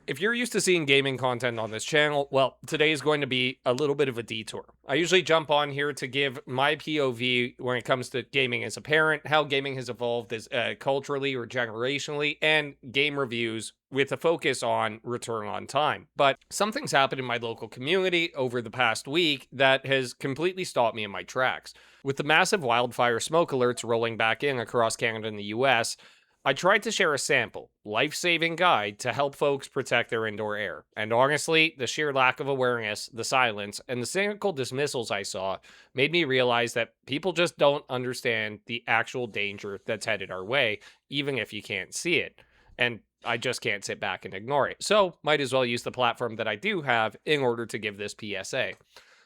If you're used to seeing gaming content on this channel, well, today is going to be a little bit of a detour. I usually jump on here to give my POV when it comes to gaming as a parent, how gaming has evolved as culturally or generationally, and game reviews with a focus on return on time. But something's happened in my local community over the past week that has completely stopped me in my tracks. With the massive wildfire smoke alerts rolling back in across Canada and the US, I tried to share a sample, life-saving guide to help folks protect their indoor air. And honestly, the sheer lack of awareness, the silence, and the cynical dismissals I saw made me realize that people just don't understand the actual danger that's headed our way, even if you can't see it. And I just can't sit back and ignore it. So, might as well use the platform that I do have in order to give this PSA.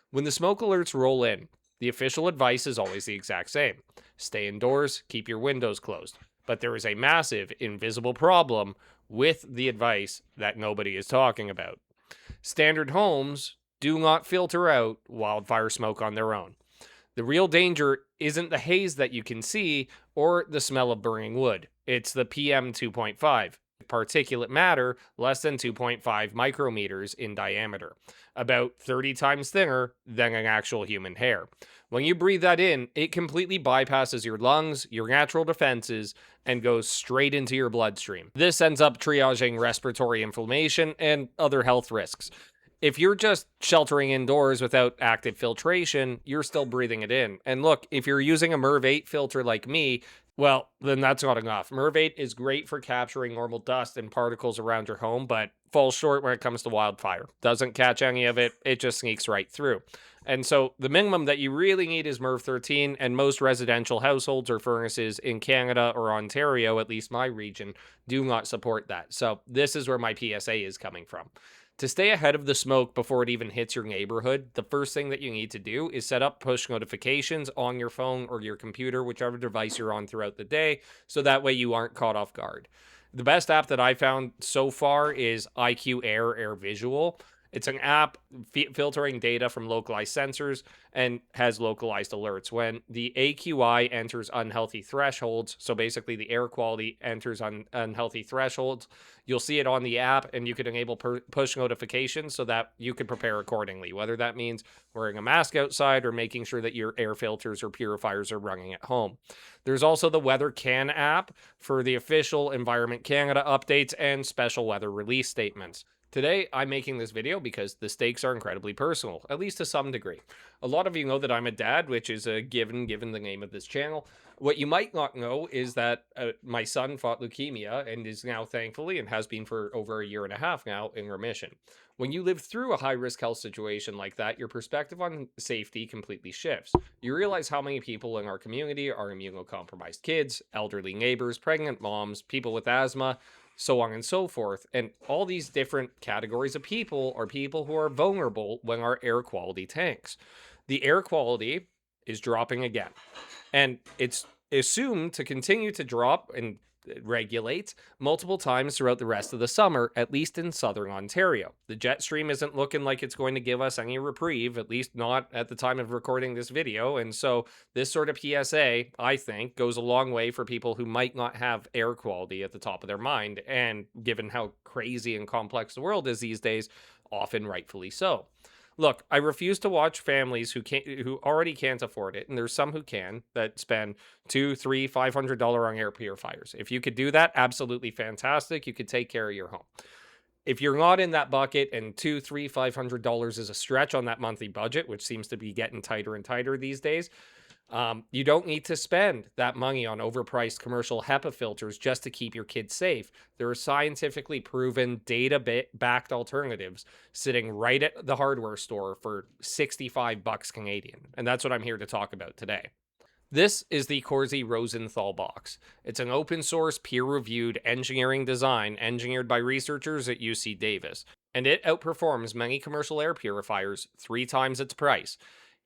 When the smoke alerts roll in, the official advice is always the exact same. Stay indoors, keep your windows closed. But there is a massive invisible problem with the advice that nobody is talking about. Standard homes do not filter out wildfire smoke on their own. The real danger isn't the haze that you can see or the smell of burning wood. It's the PM 2.5, particulate matter less than 2.5 micrometers in diameter, about 30 times thinner than an actual human hair. When you breathe that in, it completely bypasses your lungs, your natural defenses, and goes straight into your bloodstream. This ends up triaging respiratory inflammation and other health risks. If you're just sheltering indoors without active filtration, you're still breathing it in. And look, if you're using a MERV 8 filter like me, well, then that's not enough. MERV 8 is great for capturing normal dust and particles around your home, but falls short when it comes to wildfire. Doesn't catch any of it, it just sneaks right through. And so the minimum that you really need is MERV 13, and most residential households or furnaces in Canada or Ontario, at least my region, do not support that. So this is where my PSA is coming from. To stay ahead of the smoke before it even hits your neighborhood, the first thing that you need to do is set up push notifications on your phone or your computer, whichever device you're on throughout the day, so that way you aren't caught off guard. The best app that I found so far is IQAir AirVisual. It's an app filtering data from localized sensors and has localized alerts. When the AQI enters unhealthy thresholds, so basically the air quality enters unhealthy thresholds, you'll see it on the app, and you can enable push notifications so that you can prepare accordingly, whether that means wearing a mask outside or making sure that your air filters or purifiers are running at home. There's also the Weather Can app for the official Environment Canada updates and special weather release statements. Today, I'm making this video because the stakes are incredibly personal, at least to some degree. A lot of you know that I'm a dad, which is a given the name of this channel. What you might not know is that my son fought leukemia and is now, thankfully, and has been for over a year and a half now, in remission. When you live through a high-risk health situation like that, your perspective on safety completely shifts. You realize how many people in our community are immunocompromised kids, elderly neighbors, pregnant moms, people with asthma, so on and so forth. And all these different categories of people are people who are vulnerable when our air quality tanks. The air quality is dropping again, and it's assumed to continue to drop and regulate multiple times throughout the rest of the summer, at least in southern Ontario. The jet stream isn't looking like it's going to give us any reprieve, at least not at the time of recording this video. And so this sort of PSA, I think, goes a long way for people who might not have air quality at the top of their mind. And given how crazy and complex the world is these days, often rightfully so. Look, I refuse to watch families who already can't afford it, and there's some who can, that spend $200, $300, $500 on air purifiers. If you could do that, absolutely fantastic. You could take care of your home. If you're not in that bucket and $200, $300, $500 is a stretch on that monthly budget, which seems to be getting tighter and tighter these days, you don't need to spend that money on overpriced commercial HEPA filters just to keep your kids safe. There are scientifically proven, data-backed alternatives sitting right at the hardware store for $65 Canadian. And that's what I'm here to talk about today. This is the Corsi-Rosenthal Box. It's an open-source, peer-reviewed engineering design engineered by researchers at UC Davis, and it outperforms many commercial air purifiers 3 times its price.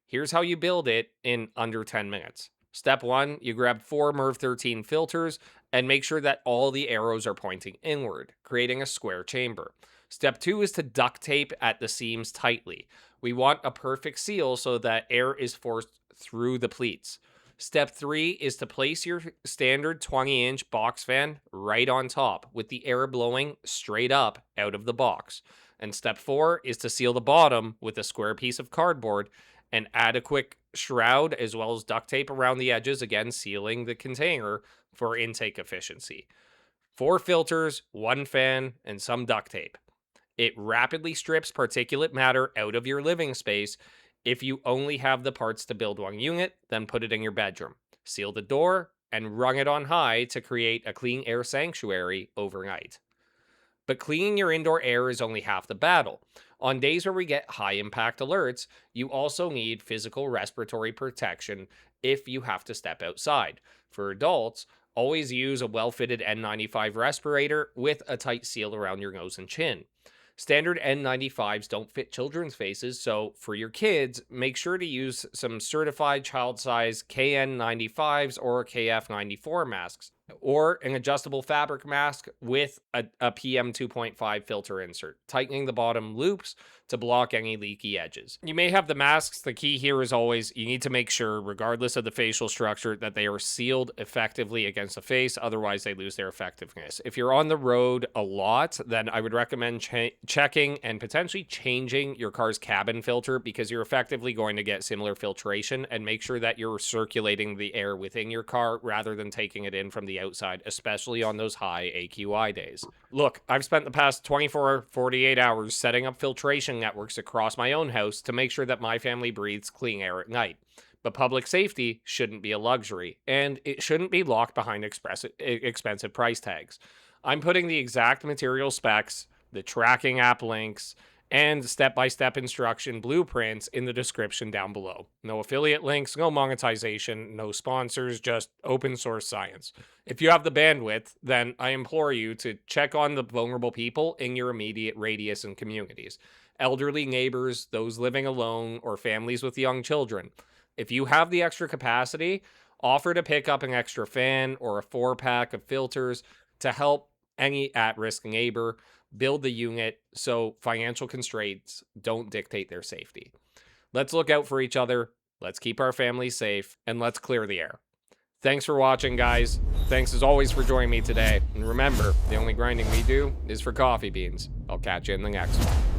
Here's how you build it in under 10 minutes. Step 1, you grab 4 MERV 13 filters and make sure that all the arrows are pointing inward, creating a square chamber. Step 2 is to duct tape at the seams tightly. We want a perfect seal so that air is forced through the pleats. Step 3 is to place your standard 20-inch box fan right on top with the air blowing straight up out of the box. And step 4 is to seal the bottom with a square piece of cardboard and add a quick shroud as well as duct tape around the edges, again sealing the container for intake efficiency. 4 filters, 1 fan, and some duct tape. It rapidly strips particulate matter out of your living space. If you only have the parts to build one unit, then put it in your bedroom. Seal the door and rung it on high to create a clean air sanctuary overnight. But cleaning your indoor air is only half the battle. On days where we get high impact alerts, you also need physical respiratory protection if you have to step outside. For adults, always use a well-fitted N95 respirator with a tight seal around your nose and chin. Standard N95s don't fit children's faces, so for your kids, make sure to use some certified child-size KN95s or KF94 masks, or an adjustable fabric mask with a PM 2.5 filter insert, tightening the bottom loops to block any leaky edges. You may have the masks. The key here is always you need to make sure, regardless of the facial structure, that they are sealed effectively against the face. Otherwise, they lose their effectiveness. If you're on the road a lot, then I would recommend checking and potentially changing your car's cabin filter, because you're effectively going to get similar filtration, and make sure that you're circulating the air within your car rather than taking it in from the outside, especially on those high AQI days. Look, I've spent the past 24, 48 hours setting up filtration networks across my own house to make sure that my family breathes clean air at night. But public safety shouldn't be a luxury, and it shouldn't be locked behind expensive price tags. I'm putting the exact material specs, the tracking app links, and step-by-step instruction blueprints in the description down below. No affiliate links, no monetization, no sponsors, just open source science. If you have the bandwidth, then I implore you to check on the vulnerable people in your immediate radius and communities. Elderly neighbors, those living alone, or families with young children. If you have the extra capacity, offer to pick up an extra fan or a 4-pack of filters to help any at-risk neighbor build the unit so financial constraints don't dictate their safety. Let's look out for each other, let's keep our families safe, and let's clear the air. Thanks for watching, guys. Thanks as always for joining me today. And remember, the only grinding we do is for coffee beans. I'll catch you in the next one.